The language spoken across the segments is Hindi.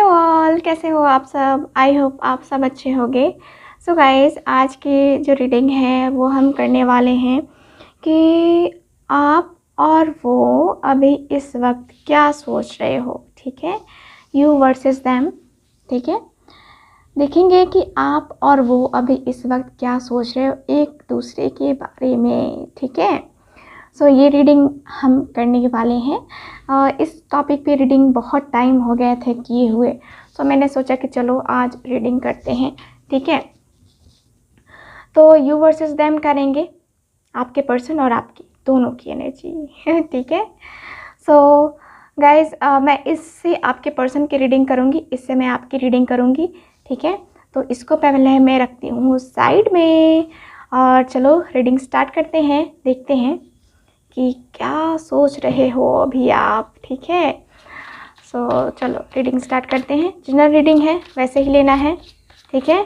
हेलो ऑल, कैसे हो आप सब। आई होप आप सब अच्छे होंगे। सो गाइस, आज की जो रीडिंग है वो हम करने वाले हैं कि आप और वो अभी इस वक्त क्या सोच रहे हो। ठीक है, यू वर्सेस देम। ठीक है, देखेंगे कि आप और वो अभी इस वक्त क्या सोच रहे हो एक दूसरे के बारे में। ठीक है, सो ये रीडिंग हम करने वाले हैं। इस टॉपिक पे रीडिंग बहुत टाइम हो गए थे किए हुए, सो मैंने सोचा कि चलो आज रीडिंग करते हैं। ठीक है, तो यू वर्सेस देम करेंगे, आपके पर्सन और आपकी दोनों की एनर्जी। ठीक है, सो गाइज, मैं इससे आपके पर्सन की रीडिंग करूँगी, इससे मैं आपकी रीडिंग करूँगी। ठीक है, तो इसको पहले मैं रखती हूँ साइड में और चलो रीडिंग स्टार्ट करते हैं। देखते हैं कि क्या सोच रहे हो अभी आप। ठीक है, सो चलो रीडिंग स्टार्ट करते हैं। जनरल रीडिंग है, वैसे ही लेना है। ठीक है,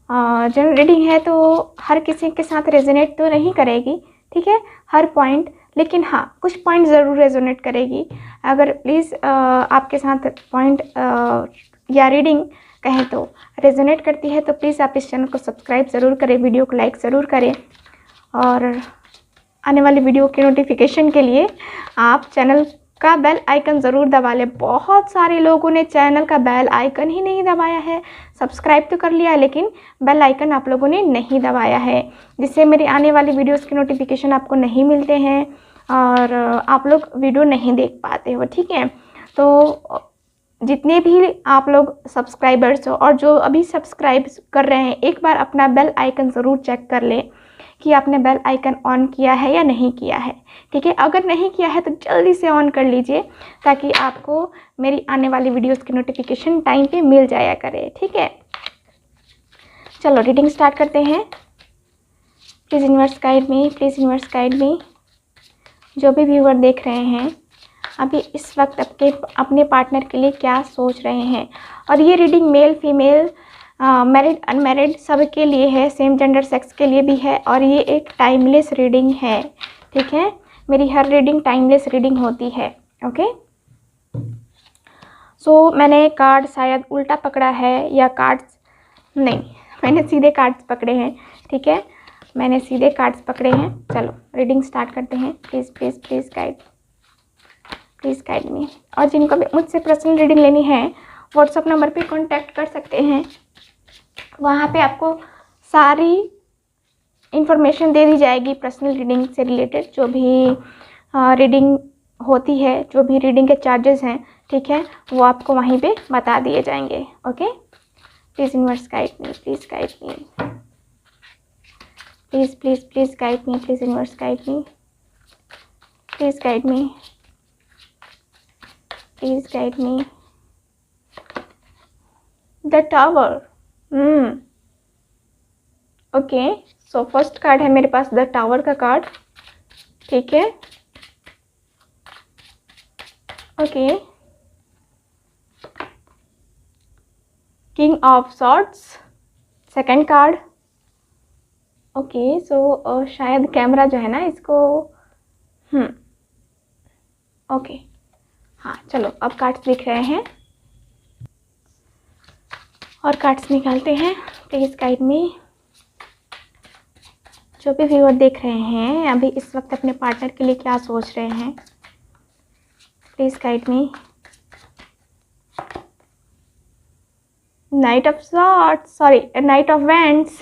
जनरल रीडिंग है तो हर किसी के साथ रेजोनेट तो नहीं करेगी। ठीक है, हर पॉइंट, लेकिन हाँ कुछ पॉइंट ज़रूर रेजोनेट करेगी। अगर प्लीज़ आपके साथ पॉइंट या रीडिंग कहें तो रेजोनेट करती है तो प्लीज़ आप इस चैनल को सब्सक्राइब ज़रूर करें, वीडियो को लाइक ज़रूर करें और आने वाली वीडियो के नोटिफिकेशन के लिए आप चैनल का बेल आइकन ज़रूर दबा लें। बहुत सारे लोगों ने चैनल का बेल आइकन ही नहीं दबाया है, सब्सक्राइब तो कर लिया लेकिन बेल आइकन आप लोगों ने नहीं दबाया है, जिससे मेरी आने वाली वीडियोस के नोटिफिकेशन आपको नहीं मिलते हैं और आप लोग वीडियो नहीं देख पाते हो। ठीक है, तो जितने भी आप लोग सब्सक्राइबर्स हो और जो अभी सब्सक्राइब कर रहे हैं, एक बार अपना बेल आइकन ज़रूर चेक कर लें कि आपने बेल आइकन ऑन किया है या नहीं किया है। ठीक है, अगर नहीं किया है तो जल्दी से ऑन कर लीजिए ताकि आपको मेरी आने वाली वीडियोस की नोटिफिकेशन टाइम पे मिल जाया करे। ठीक है, चलो रीडिंग स्टार्ट करते हैं। Please universe guide me, please universe guide मी। जो भी व्यूअर देख रहे हैं अभी इस वक्त अपने पार्टनर के लिए क्या सोच रहे हैं। और ये reading male female, married unmarried सब के लिए है, सेम जेंडर सेक्स के लिए भी है और ये एक टाइमलेस रीडिंग है। ठीक है, मेरी हर रीडिंग टाइमलेस रीडिंग होती है। ओके, सो मैंने कार्ड शायद उल्टा पकड़ा है या कार्ड्स नहीं, मैंने सीधे कार्ड्स पकड़े हैं। ठीक है, मैंने सीधे कार्ड्स पकड़े हैं। चलो रीडिंग स्टार्ट करते हैं। Please please please guide, please guide मी। और जिनको भी मुझसे पर्सनल रीडिंग लेनी है व्हाट्सअप नंबर पे कांटेक्ट कर सकते हैं, वहाँ पे आपको सारी इंफॉर्मेशन दे दी जाएगी पर्सनल रीडिंग से रिलेटेड। जो भी रीडिंग होती है, जो भी रीडिंग के चार्जेस हैं, ठीक है, वो आपको वहीं पे बता दिए जाएंगे। Okay, please universe guide me, please guide me, please please please guide me, please universe guide me, please guide me, please guide me. The tower. Okay, so first card है मेरे पास द टावर का कार्ड। ठीक है, okay, king of swords second card. Okay, so शायद कैमरा जो है ना इसको ओके, हाँ चलो अब कार्ड्स दिख रहे हैं और कार्ड्स निकालते हैं। प्लीज़ गाइड मी। जो भी व्यूअर देख रहे हैं अभी इस वक्त अपने पार्टनर के लिए क्या सोच रहे हैं, please guide me. Night of swords, sorry night of wands.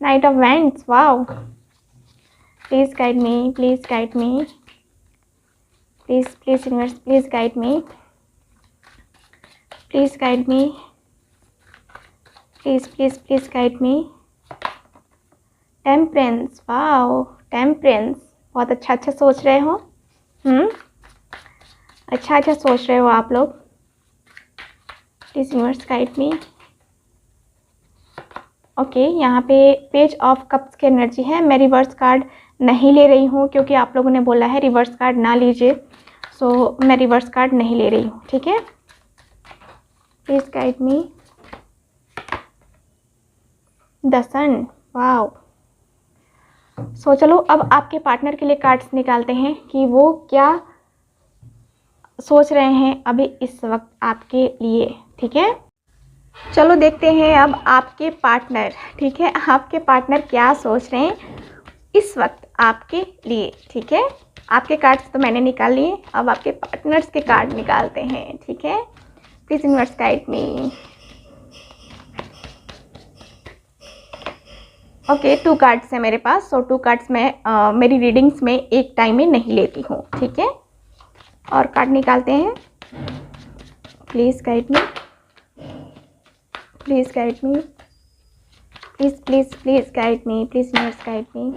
Night of wands, wow. Please guide me, please guide me, please please universe please guide me, please guide me, please please please guide me. Temperance, wow, temperance, बहुत अच्छा अच्छा सोच रहे हो। अच्छा अच्छा सोच रहे हो आप लोग। Please universe guide me. Okay, यहाँ पे पेज ऑफ कप्स की एनर्जी है। मैं रिवर्स कार्ड नहीं ले रही हूँ क्योंकि आप लोगों ने बोला है रिवर्स कार्ड ना लीजिए, सो मैं रिवर्स कार्ड नहीं ले रही हूँ। ठीक है, please guide me. The sun, wow. So चलो अब आपके पार्टनर के लिए कार्ड्स निकालते हैं कि वो क्या सोच रहे हैं अभी इस वक्त आपके लिए, ठीक है। चलो देखते हैं अब आपके पार्टनर, ठीक है, आपके पार्टनर क्या सोच रहे हैं इस वक्त आपके लिए, ठीक है। आपके कार्ड्स तो मैंने निकाल लिए, अब आपके पार्टनर्स के कार्ड निकालते हैं, ठीक है। Please universe guide me. Okay, 2 cards हैं मेरे पास, सो 2 कार्ड्स मैं मेरी रीडिंग्स में एक टाइम में नहीं लेती हूँ, ठीक है। और कार्ड निकालते हैं। Please guide me, please guide me, please please please guide me, please universe guide me.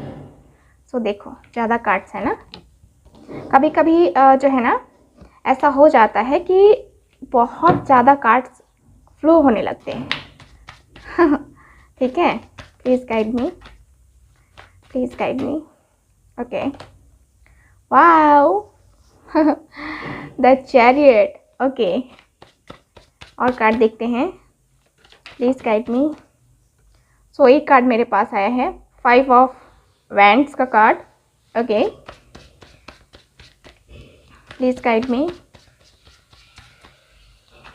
So देखो ज़्यादा कार्ड्स है ना, कभी कभी जो है ना ऐसा हो जाता है कि बहुत ज़्यादा कार्ड्स फ्लो होने लगते हैं ठीक है। Please guide me, please guide me. Okay, wow the chariot. Okay, और कार्ड देखते हैं। Please guide me. सो एक कार्ड मेरे पास आया है, 5 ऑफ वैंड्स का card. Okay, please guide me,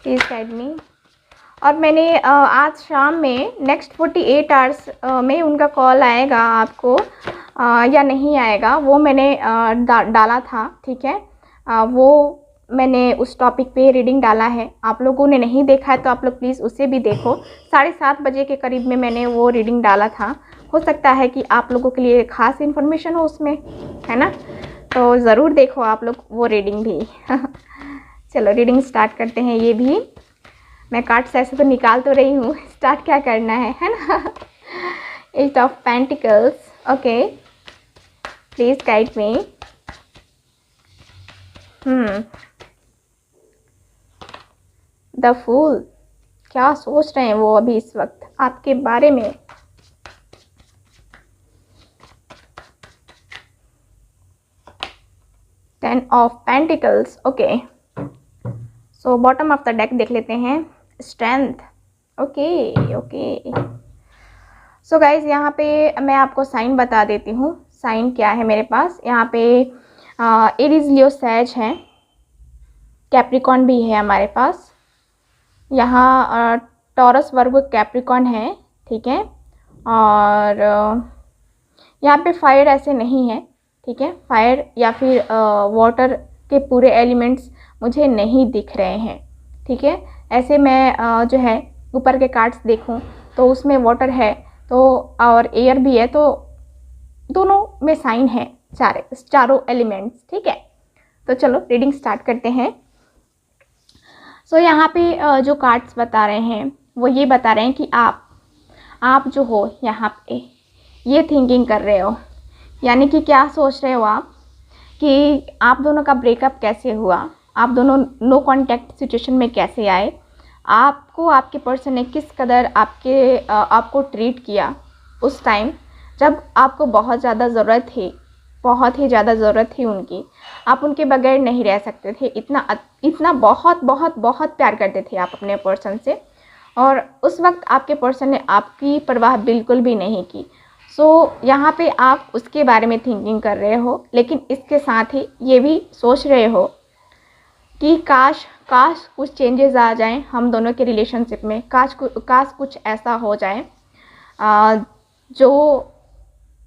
please guide मी। और मैंने आज शाम में नेक्स्ट 48 आवर्स में उनका कॉल आएगा आपको या नहीं आएगा, वो मैंने डाला था, ठीक है। वो मैंने उस टॉपिक पे रीडिंग डाला है, आप लोगों ने नहीं देखा है तो आप लोग प्लीज़ उसे भी देखो। 7:30 बजे के करीब में मैंने वो रीडिंग डाला था, हो सकता है कि आप लोगों के लिए ख़ास इन्फॉर्मेशन हो उसमें, है ना, तो ज़रूर देखो आप लोग वो रीडिंग भी चलो रीडिंग स्टार्ट करते हैं। ये भी मैं कार्ड्स ऐसे तो निकाल तो रही हूँ, स्टार्ट क्या करना है ना 8 of pentacles. Okay, please guide me. The fool, क्या सोच रहे हैं वो अभी इस वक्त आपके बारे में। Ten of pentacles. Okay, so bottom of the deck देख लेते हैं। Strength. Okay okay, so guys यहाँ पे मैं आपको साइन बता देती हूँ। साइन क्या है मेरे पास यहाँ पे, एरीज, लियो, सैज है, कैप्रिकॉन भी है हमारे पास। यहाँ टॉरस, वर्गो, कैप्रिकॉन है, ठीक है। और यहाँ पे फायर ऐसे नहीं है, ठीक है। फायर या फिर वाटर के पूरे एलिमेंट्स मुझे नहीं दिख रहे हैं, ठीक है। ऐसे मैं जो है ऊपर के कार्ड्स देखूं तो उसमें वाटर है तो और एयर भी है, तो दोनों में साइन है, चारों एलिमेंट्स, ठीक है। तो चलो रीडिंग स्टार्ट करते हैं। सो यहाँ पे जो कार्ड्स बता रहे हैं वो ये बता रहे हैं कि आप जो हो यहाँ पे ये थिंकिंग कर रहे हो, यानी कि क्या सोच रहे हो आप कि आप दोनों का ब्रेकअप कैसे हुआ, आप दोनों नो कांटेक्ट सिचुएशन में कैसे आए, आपको आपके पर्सन ने किस कदर आपको ट्रीट किया उस टाइम जब आपको बहुत ज़्यादा ज़रूरत थी, बहुत ही ज़्यादा ज़रूरत थी उनकी, आप उनके बगैर नहीं रह सकते थे, इतना बहुत बहुत बहुत प्यार करते थे आप अपने पर्सन से, और उस वक्त आपके पर्सन ने आपकी परवाह बिल्कुल भी नहीं की। सो यहाँ पे आप उसके बारे में थिंकिंग कर रहे हो, लेकिन इसके साथ ही ये भी सोच रहे हो कि काश कुछ चेंजेस आ जाएं हम दोनों के रिलेशनशिप में, काश कुछ ऐसा हो जाए जो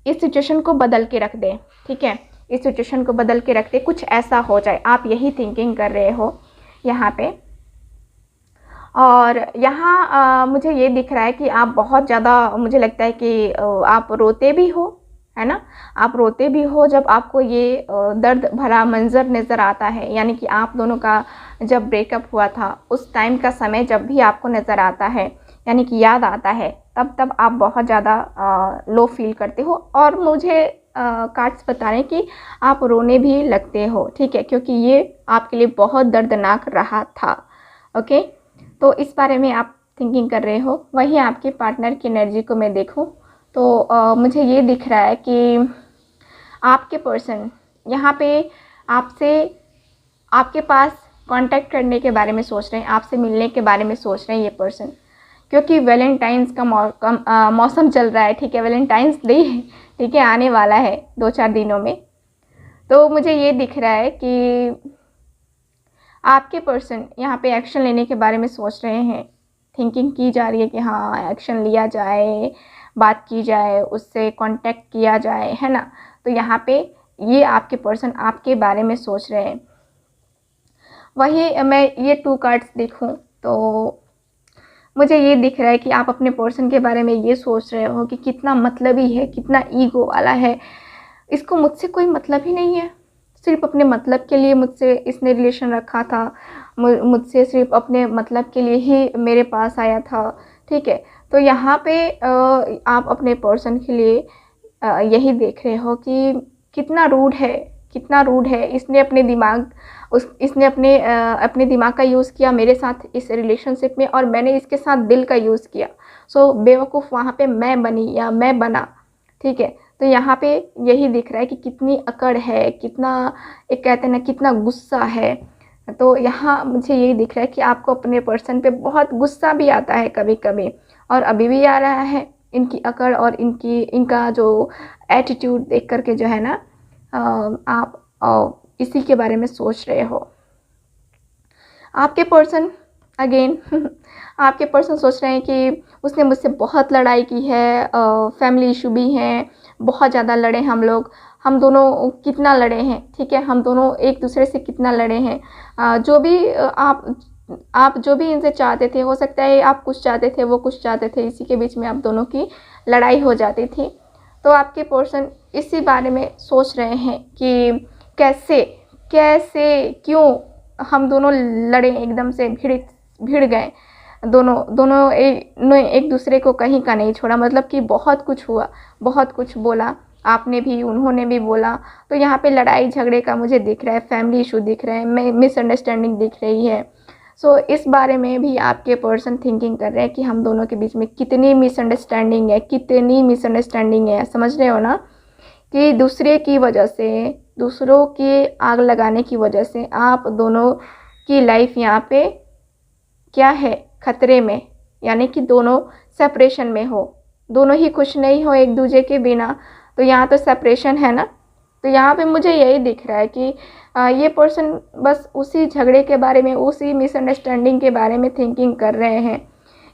इस सिचुएशन को बदल के रख दे, ठीक है। इस सिचुएशन को बदल के रख दे, कुछ ऐसा हो जाए, आप यही थिंकिंग कर रहे हो यहाँ पे। और यहाँ मुझे ये दिख रहा है कि आप बहुत ज़्यादा, मुझे लगता है कि आप रोते भी हो, है ना, आप रोते भी हो जब आपको ये दर्द भरा मंज़र नज़र आता है, यानी कि आप दोनों का जब ब्रेकअप हुआ था उस टाइम का समय जब भी आपको नज़र आता है, यानी कि याद आता है, तब आप बहुत ज़्यादा लो फील करते हो। और मुझे कार्ड्स बता रहे हैं कि आप रोने भी लगते हो, ठीक है, क्योंकि ये आपके लिए बहुत दर्दनाक रहा था। ओके, तो इस बारे में आप थिंकिंग कर रहे हो। वहीं आपके पार्टनर की एनर्जी को मैं देखूं तो मुझे ये दिख रहा है कि आपके पर्सन यहाँ पे आपसे, आपके पास कांटेक्ट करने के बारे में सोच रहे हैं, आपसे मिलने के बारे में सोच रहे हैं ये पर्सन, क्योंकि वैलेंटाइंस का मौसम चल रहा है, ठीक है, वैलेंटाइंस डे, ठीक है, आने वाला है 2-4 दिनों में। तो मुझे ये दिख रहा है कि आपके पर्सन यहाँ पे एक्शन लेने के बारे में सोच रहे हैं, थिंकिंग की जा रही है कि हाँ एक्शन लिया जाए, बात की जाए, उससे कांटेक्ट किया जाए, है ना। तो यहाँ पे ये आपके पर्सन आपके बारे में सोच रहे हैं। वही मैं ये 2 कार्ड्स देखूं तो मुझे ये दिख रहा है कि आप अपने पर्सन के बारे में ये सोच रहे हो कि कितना मतलबी है, कितना ईगो वाला है, इसको मुझसे कोई मतलब ही नहीं है, सिर्फ अपने मतलब के लिए मुझसे इसने रिलेशन रखा था, मुझसे सिर्फ अपने मतलब के लिए ही मेरे पास आया था, ठीक है। तो यहाँ पे आप अपने पर्सन के लिए यही देख रहे हो कि कितना रूड है, कितना रूड है। इसने अपने दिमाग इसने अपने दिमाग का यूज़ किया मेरे साथ इस रिलेशनशिप में, और मैंने इसके साथ दिल का यूज़ किया। सो बेवकूफ़ वहाँ पे मैं बनी या मैं बना, ठीक है। तो यहाँ पे यही दिख रहा है कि कितनी अकड़ है, कितना एक कहते हैं ना कितना गुस्सा है। तो यहाँ मुझे यही दिख रहा है कि आपको अपने पर्सन पे बहुत गुस्सा भी आता है कभी कभी, और अभी भी आ रहा है। इनकी अकड़ और इनका जो एटीट्यूड देख करके जो है ना आप इसी के बारे में सोच रहे हो। आपके पर्सन अगेन आपके पर्सन सोच रहे हैं कि उसने मुझसे बहुत लड़ाई की है, फैमिली इशू भी हैं, बहुत ज़्यादा लड़े हम दोनों कितना लड़े हैं, ठीक है। हम दोनों एक दूसरे से कितना लड़े हैं। जो भी आप जो भी इनसे चाहते थे, हो सकता है आप कुछ चाहते थे, वो कुछ चाहते थे, इसी के बीच में आप दोनों की लड़ाई हो जाती थी। तो आपके पर्सन इसी बारे में सोच रहे हैं कि कैसे कैसे क्यों हम दोनों लड़े, एकदम से भिड़ गए दोनों एक दूसरे को कहीं का नहीं छोड़ा, मतलब कि बहुत कुछ हुआ, बहुत कुछ बोला, आपने भी उन्होंने भी बोला। तो यहाँ पे लड़ाई झगड़े का मुझे दिख रहा है, फैमिली इशू दिख रहे हैं, मिसअंडरस्टैंडिंग दिख रही है। सो इस बारे में भी आपके पर्सन थिंकिंग कर रहे हैं कि हम दोनों के बीच में कितनी मिसअंडरस्टैंडिंग है, कितनी मिसअंडरस्टैंडिंग है, समझ रहे हो ना। कि दूसरे की वजह से, दूसरों की आग लगाने की वजह से आप दोनों की लाइफ यहाँ पे क्या है, खतरे में, यानी कि दोनों सेपरेशन में हो, दोनों ही खुश नहीं हो एक दूसरे के बिना। तो यहाँ तो सेपरेशन है ना। तो यहाँ पे मुझे यही दिख रहा है कि ये पर्सन बस उसी झगड़े के बारे में, उसी मिसअंडरस्टैंडिंग के बारे में थिंकिंग कर रहे हैं।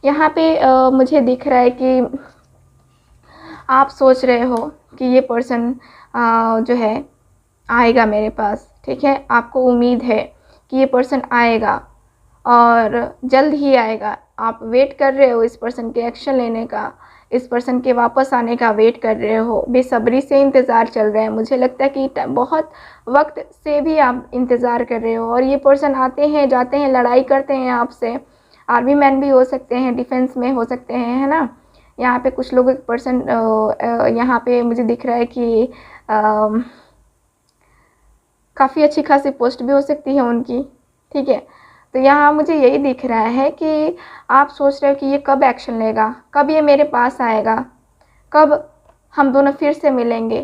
यहाँ पे मुझे दिख रहा है कि आप सोच रहे हो कि ये पर्सन जो है आएगा मेरे पास, ठीक है। आपको उम्मीद है कि ये पर्सन आएगा और जल्द ही आएगा। आप वेट कर रहे हो इस पर्सन के एक्शन लेने का, इस पर्सन के वापस आने का वेट कर रहे हो, बेसब्री से इंतज़ार चल रहा है। मुझे लगता है कि बहुत वक्त से भी आप इंतज़ार कर रहे हो, और ये पर्सन आते हैं जाते हैं, लड़ाई करते हैं आपसे। आर्मी मैन भी हो सकते हैं, डिफेंस में हो सकते हैं, है ना। यहाँ पे कुछ लोग, एक पर्सन यहाँ पे मुझे दिख रहा है कि काफ़ी अच्छी खासी पोस्ट भी हो सकती है उनकी, ठीक है। तो यहाँ मुझे यही दिख रहा है कि आप सोच रहे हो कि ये कब एक्शन लेगा, कब ये मेरे पास आएगा, कब हम दोनों फिर से मिलेंगे,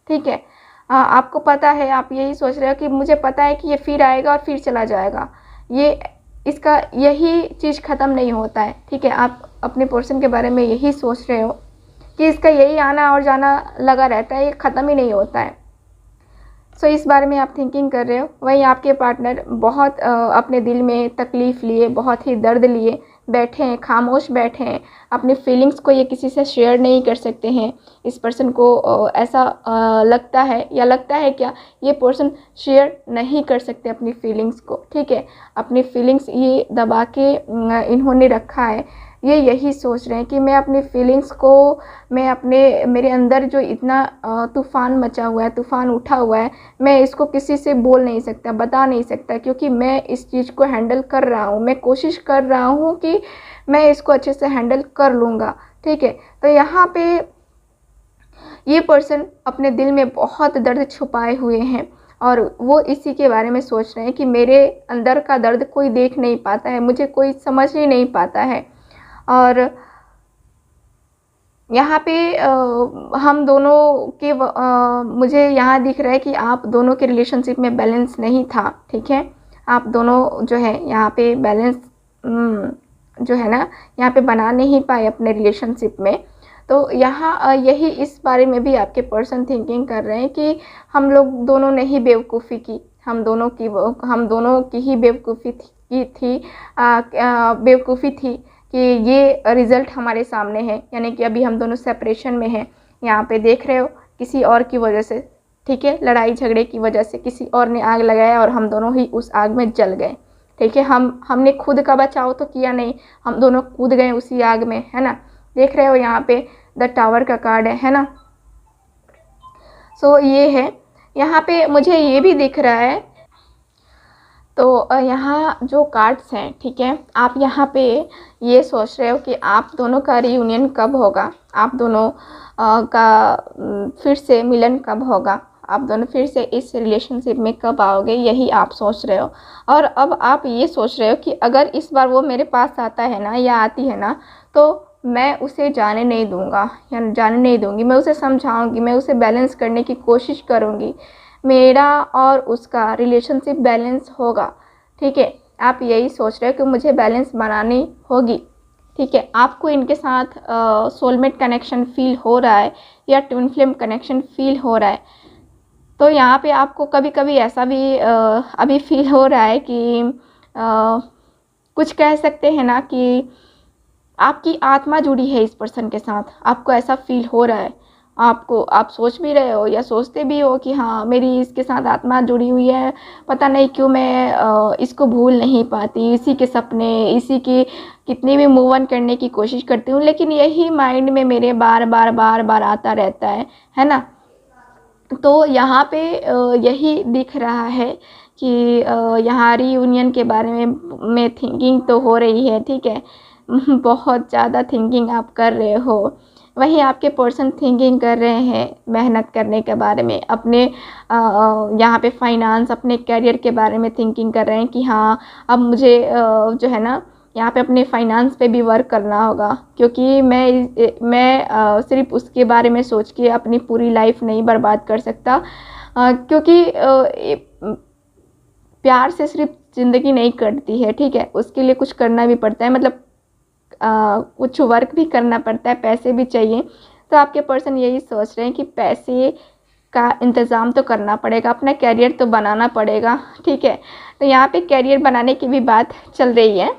ठीक है। आपको पता है, आप यही सोच रहे हो कि मुझे पता है कि ये फिर आएगा और फिर चला जाएगा, ये इसका यही चीज़ ख़त्म नहीं होता है, ठीक है। आप अपने पर्सन के बारे में यही सोच रहे हो कि इसका यही आना और जाना लगा रहता है, ये ख़त्म ही नहीं होता है। सो इस बारे में आप थिंकिंग कर रहे हो। वहीं आपके पार्टनर बहुत अपने दिल में तकलीफ़ लिए, बहुत ही दर्द लिए बैठे हैं, खामोश बैठे हैं। अपनी फीलिंग्स को ये किसी से शेयर नहीं कर सकते हैं। इस पर्सन को ऐसा लगता है, या लगता है क्या, ये पर्सन शेयर नहीं कर सकते अपनी फीलिंग्स को, ठीक है। अपनी फीलिंग्स ये दबा के इन्होंने रखा है। ये यही सोच रहे हैं कि मैं अपनी फीलिंग्स को, मैं मेरे अंदर जो इतना तूफ़ान मचा हुआ है, तूफ़ान उठा हुआ है, मैं इसको किसी से बोल नहीं सकता, बता नहीं सकता, क्योंकि मैं इस चीज़ को हैंडल कर रहा हूँ। मैं कोशिश कर रहा हूँ कि मैं इसको अच्छे से हैंडल कर लूँगा, ठीक है। तो यहाँ पे ये पर्सन अपने दिल में बहुत दर्द छुपाए हुए हैं, और वो इसी के बारे में सोच रहे हैं कि मेरे अंदर का दर्द कोई देख नहीं पाता है, मुझे कोई समझ ही नहीं पाता है। और यहाँ पे हम दोनों के मुझे यहाँ दिख रहा है कि आप दोनों के रिलेशनशिप में बैलेंस नहीं था, ठीक है। आप दोनों जो है यहाँ पे बैलेंस जो है ना, यहाँ पे बना नहीं पाए अपने रिलेशनशिप में। तो यहाँ इस बारे में भी आपके पर्सन थिंकिंग कर रहे हैं कि हम लोग दोनों ने ही बेवकूफ़ी की, हम दोनों की ही बेवकूफ़ी थी कि ये रिज़ल्ट हमारे सामने है, यानी कि अभी हम दोनों सेपरेशन में हैं। यहाँ पे देख रहे हो, किसी और की वजह से, ठीक है, लड़ाई झगड़े की वजह से किसी और ने आग लगाया और हम दोनों ही उस आग में जल गए, ठीक है। हमने खुद का बचाव तो किया नहीं, हम दोनों कूद गए उसी आग में, है ना। देख रहे हो यहाँ पे द टावर का कार्ड है ना। सो ये है, यहाँ पे मुझे ये भी दिख रहा है। तो यहाँ जो कार्ड्स हैं, ठीक है, आप यहाँ पे ये सोच रहे हो कि आप दोनों का रियूनियन कब होगा, आप दोनों का फिर से मिलन कब होगा, आप दोनों फिर से इस रिलेशनशिप में कब आओगे, यही आप सोच रहे हो। और अब आप ये सोच रहे हो कि अगर इस बार वो मेरे पास आता है ना या आती है ना, तो मैं उसे जाने नहीं दूँगा या जाने नहीं दूँगी, मैं उसे समझाऊँगी, मैं उसे बैलेंस करने की कोशिश करूँगी, मेरा और उसका रिलेशनशिप बैलेंस होगा, ठीक है। आप यही सोच रहे हो कि मुझे बैलेंस बनानी होगी, ठीक है। आपको इनके साथ सोलमेट कनेक्शन फील हो रहा है या ट्विन फ्लेम कनेक्शन फील हो रहा है। तो यहाँ पे आपको कभी कभी ऐसा भी अभी फील हो रहा है कि कुछ कह सकते हैं ना कि आपकी आत्मा जुड़ी है इस पर्सन के साथ, आपको ऐसा फील हो रहा है। आप सोच भी रहे हो या सोचते भी हो कि हाँ, मेरी इसके साथ आत्मा जुड़ी हुई है, पता नहीं क्यों मैं इसको भूल नहीं पाती, इसी के सपने, इसी की कितनी भी मूव ऑन करने की कोशिश करती हूँ, लेकिन यही माइंड में मेरे बार बार आता रहता है ना। तो यहाँ पे यही दिख रहा है कि यहाँ रीयूनियन के बारे में थिंकिंग तो हो रही है, ठीक है। बहुत ज़्यादा थिंकिंग आप कर रहे हो। वहीं आपके पर्सन थिंकिंग कर रहे हैं मेहनत करने के बारे में, अपने यहाँ पे फाइनेंस, अपने करियर के बारे में थिंकिंग कर रहे हैं कि हाँ, अब मुझे जो है ना, यहाँ पे अपने फाइनेंस पे भी वर्क करना होगा, क्योंकि मैं सिर्फ उसके बारे में सोच के अपनी पूरी लाइफ नहीं बर्बाद कर सकता, क्योंकि प्यार से सिर्फ ज़िंदगी नहीं कटती है, ठीक है। उसके लिए कुछ करना भी पड़ता है, मतलब कुछ वर्क भी करना पड़ता है, पैसे भी चाहिए। तो आपके पर्सन यही सोच रहे हैं कि पैसे का इंतज़ाम तो करना पड़ेगा, अपना कैरियर तो बनाना पड़ेगा, ठीक है। तो यहाँ पे कैरियर बनाने की भी बात चल रही है,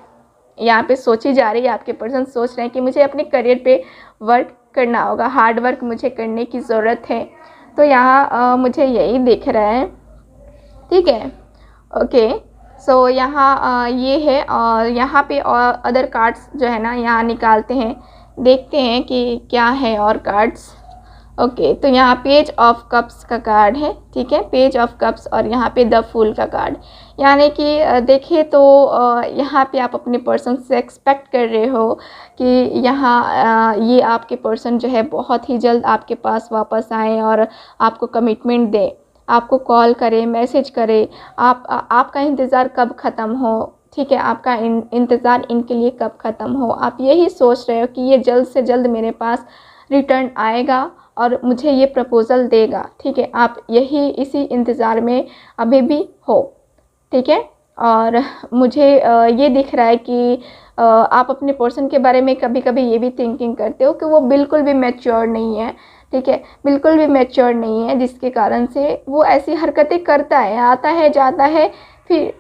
यहाँ पे सोची जा रही है। आपके पर्सन सोच रहे हैं कि मुझे अपने करियर पे वर्क करना होगा, हार्ड वर्क मुझे करने की ज़रूरत है। तो यहाँ मुझे यही दिख रहा है, ठीक है। ओके, सो यहाँ ये है, और यहाँ पे और अदर कार्ड्स जो है ना, यहाँ निकालते हैं, देखते हैं कि क्या है और कार्ड्स। ओके, तो यहाँ पेज ऑफ कप्स का कार्ड है, ठीक है, पेज ऑफ कप्स, और यहाँ पे द फूल का कार्ड। यानी कि देखिए तो यहाँ पे आप अपने पर्सन से एक्सपेक्ट कर रहे हो कि यहाँ ये आपके पर्सन जो है बहुत ही जल्द आपके पास वापस आए और आपको कमिटमेंट दे, आपको कॉल करे, मैसेज करे। आपका इंतज़ार कब ख़त्म हो, ठीक है, आपका इंतज़ार इनके लिए कब ख़त्म हो। आप यही सोच रहे हो कि ये जल्द से जल्द मेरे पास रिटर्न आएगा और मुझे ये प्रपोज़ल देगा, ठीक है। आप यही इसी इंतज़ार में अभी भी हो, ठीक है। और मुझे ये दिख रहा है कि आप अपने पर्सन के बारे में कभी कभी ये भी थिंकिंग करते हो कि वो बिल्कुल भी मैच्योर नहीं है, ठीक है, बिल्कुल भी मैच्योर नहीं है, जिसके कारण से वो ऐसी हरकतें करता है, आता है जाता है फिर,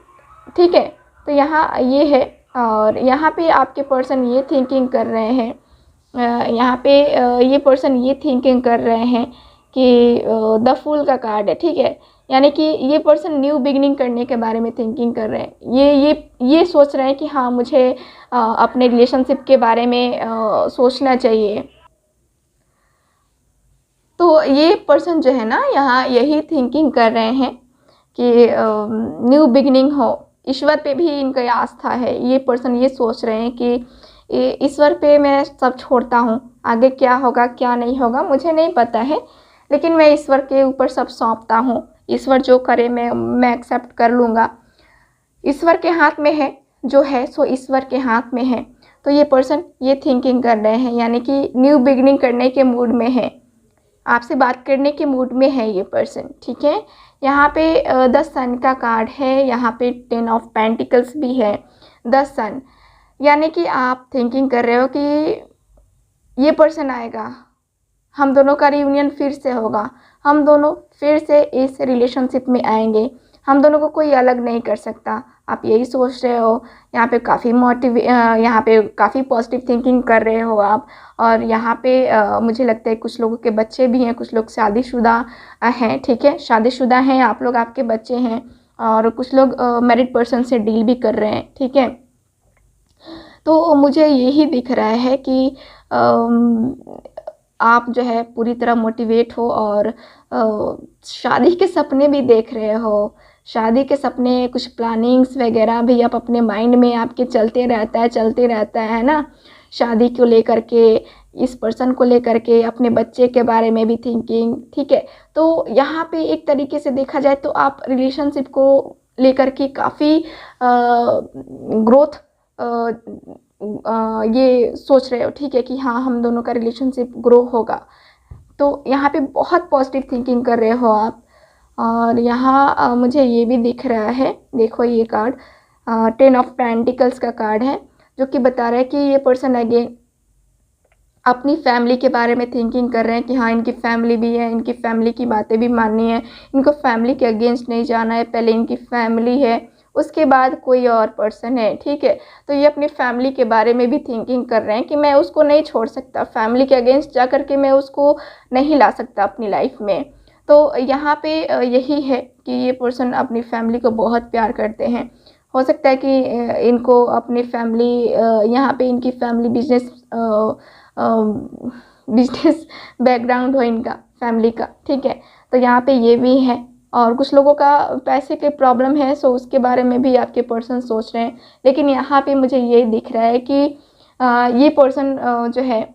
ठीक है। तो यहाँ ये है, और यहाँ पे आपके पर्सन ये थिंकिंग कर रहे हैं, यहाँ पे ये पर्सन ये थिंकिंग कर रहे हैं कि द फूल का कार्ड है, ठीक है। यानी कि ये पर्सन न्यू बिगिनिंग करने के बारे में थिंकिंग कर रहे हैं। ये सोच रहे हैं कि हाँ, मुझे अपने रिलेशनशिप के बारे में सोचना चाहिए। तो ये पर्सन जो है ना, यहाँ यही थिंकिंग कर रहे हैं कि न्यू बिगिनिंग हो। ईश्वर पे भी इनका आस्था है। ये पर्सन ये सोच रहे हैं कि ईश्वर पे मैं सब छोड़ता हूँ, आगे क्या होगा क्या नहीं होगा मुझे नहीं पता है, लेकिन मैं ईश्वर के ऊपर सब सौंपता हूँ। ईश्वर जो करे मैं एक्सेप्ट कर लूँगा। ईश्वर के हाथ में है, जो है सो ईश्वर के हाथ में है। तो ये पर्सन ये थिंकिंग कर रहे हैं, यानी कि न्यू बिगिनिंग करने के मूड में है, आपसे बात करने के मूड में है ये पर्सन, ठीक है। यहाँ पे 10 सन का कार्ड है, यहाँ पे 10 ऑफ पेंटिकल्स भी है, 10 सन, यानी कि आप थिंकिंग कर रहे हो कि ये पर्सन आएगा, हम दोनों का रियूनियन फिर से होगा, हम दोनों फिर से इस रिलेशनशिप में आएंगे, हम दोनों को कोई अलग नहीं कर सकता। आप यही सोच रहे हो, यहाँ पे यहाँ पे काफ़ी पॉजिटिव थिंकिंग कर रहे हो आप। और यहाँ पे मुझे लगता है कुछ लोगों के बच्चे भी हैं, कुछ लोग शादीशुदा हैं, ठीक है, शादीशुदा हैं आप लोग, आपके बच्चे हैं, और कुछ लोग मैरिड पर्सन से डील भी कर रहे हैं, ठीक है। तो मुझे यही दिख रहा है कि आप जो है पूरी तरह मोटिवेट हो और शादी के सपने भी देख रहे हो। शादी के सपने, कुछ प्लानिंग्स वगैरह भी आप अपने माइंड में आपके चलते रहता है ना, शादी को लेकर के, इस पर्सन को लेकर के, अपने बच्चे के बारे में भी थिंकिंग, ठीक है। तो यहाँ पे एक तरीके से देखा जाए तो आप रिलेशनशिप को लेकर के काफ़ी ग्रोथ ये सोच रहे हो, ठीक है, कि हाँ हम दोनों का रिलेशनशिप ग्रो होगा। तो यहाँ पे बहुत पॉजिटिव थिंकिंग कर रहे हो आप। और यहाँ मुझे ये भी दिख रहा है, देखो ये कार्ड 10 ऑफ पेंटिकल्स का कार्ड है, जो कि बता रहा है कि ये पर्सन अगेन अपनी फैमिली के बारे में थिंकिंग कर रहे हैं कि हाँ इनकी फैमिली भी है, इनकी फैमिली की बातें भी माननी है, इनको फैमिली के अगेंस्ट नहीं जाना है, पहले इनकी फैमिली है उसके बाद कोई और पर्सन है, ठीक है। तो ये अपनी फैमिली के बारे में भी थिंकिंग कर रहे हैं कि मैं उसको नहीं छोड़ सकता, फैमिली के अगेंस्ट जा कर के मैं उसको नहीं ला सकता अपनी लाइफ में। तो यहाँ पे यही है कि ये पर्सन अपनी फैमिली को बहुत प्यार करते हैं। हो सकता है कि इनको अपनी फैमिली, यहाँ पे इनकी फैमिली बिजनेस बैकग्राउंड हो इनका फैमिली का, ठीक है। तो यहाँ पे ये भी है। और कुछ लोगों का पैसे के प्रॉब्लम है, सो उसके बारे में भी आपके पर्सन सोच रहे हैं। लेकिन यहाँ पे मुझे ये दिख रहा है कि ये पर्सन जो है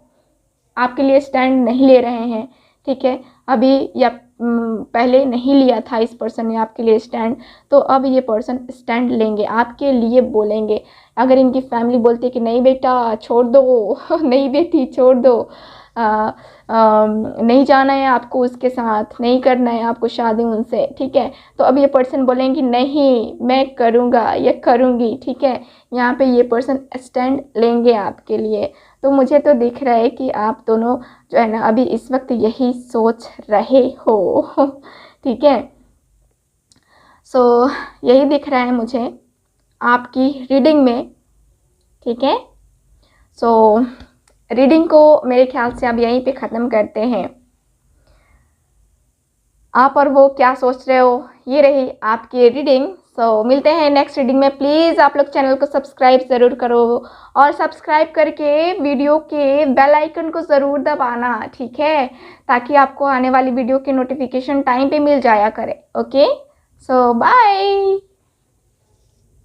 आपके लिए स्टैंड नहीं ले रहे हैं, ठीक है, अभी या पहले नहीं लिया था इस पर्सन ने आपके लिए स्टैंड, तो अब ये पर्सन स्टैंड लेंगे, आपके लिए बोलेंगे। अगर इनकी फैमिली बोलती है कि नहीं बेटा छोड़ दो नहीं बेटी छोड़ दो, नहीं जाना है आपको उसके साथ, नहीं करना है आपको शादी उनसे, ठीक है, तो अब ये पर्सन बोलेंगे नहीं मैं करूँगा या करूँगी, ठीक है। यहाँ पे ये पर्सन स्टैंड लेंगे आपके लिए। तो मुझे तो दिख रहा है कि आप दोनों जो है ना अभी इस वक्त यही सोच रहे हो ठीक है। सो यही दिख रहा है मुझे आपकी रीडिंग में, ठीक है। सो रीडिंग को मेरे ख्याल से अब यहीं पे ख़त्म करते हैं। आप और वो क्या सोच रहे हो, ये रही आपकी रीडिंग। सो मिलते हैं नेक्स्ट रीडिंग में। प्लीज़ आप लोग चैनल को सब्सक्राइब ज़रूर करो और सब्सक्राइब करके वीडियो के बेल आइकन को ज़रूर दबाना, ठीक है, ताकि आपको आने वाली वीडियो की नोटिफिकेशन टाइम पे मिल जाया करे। ओके, सो बाय।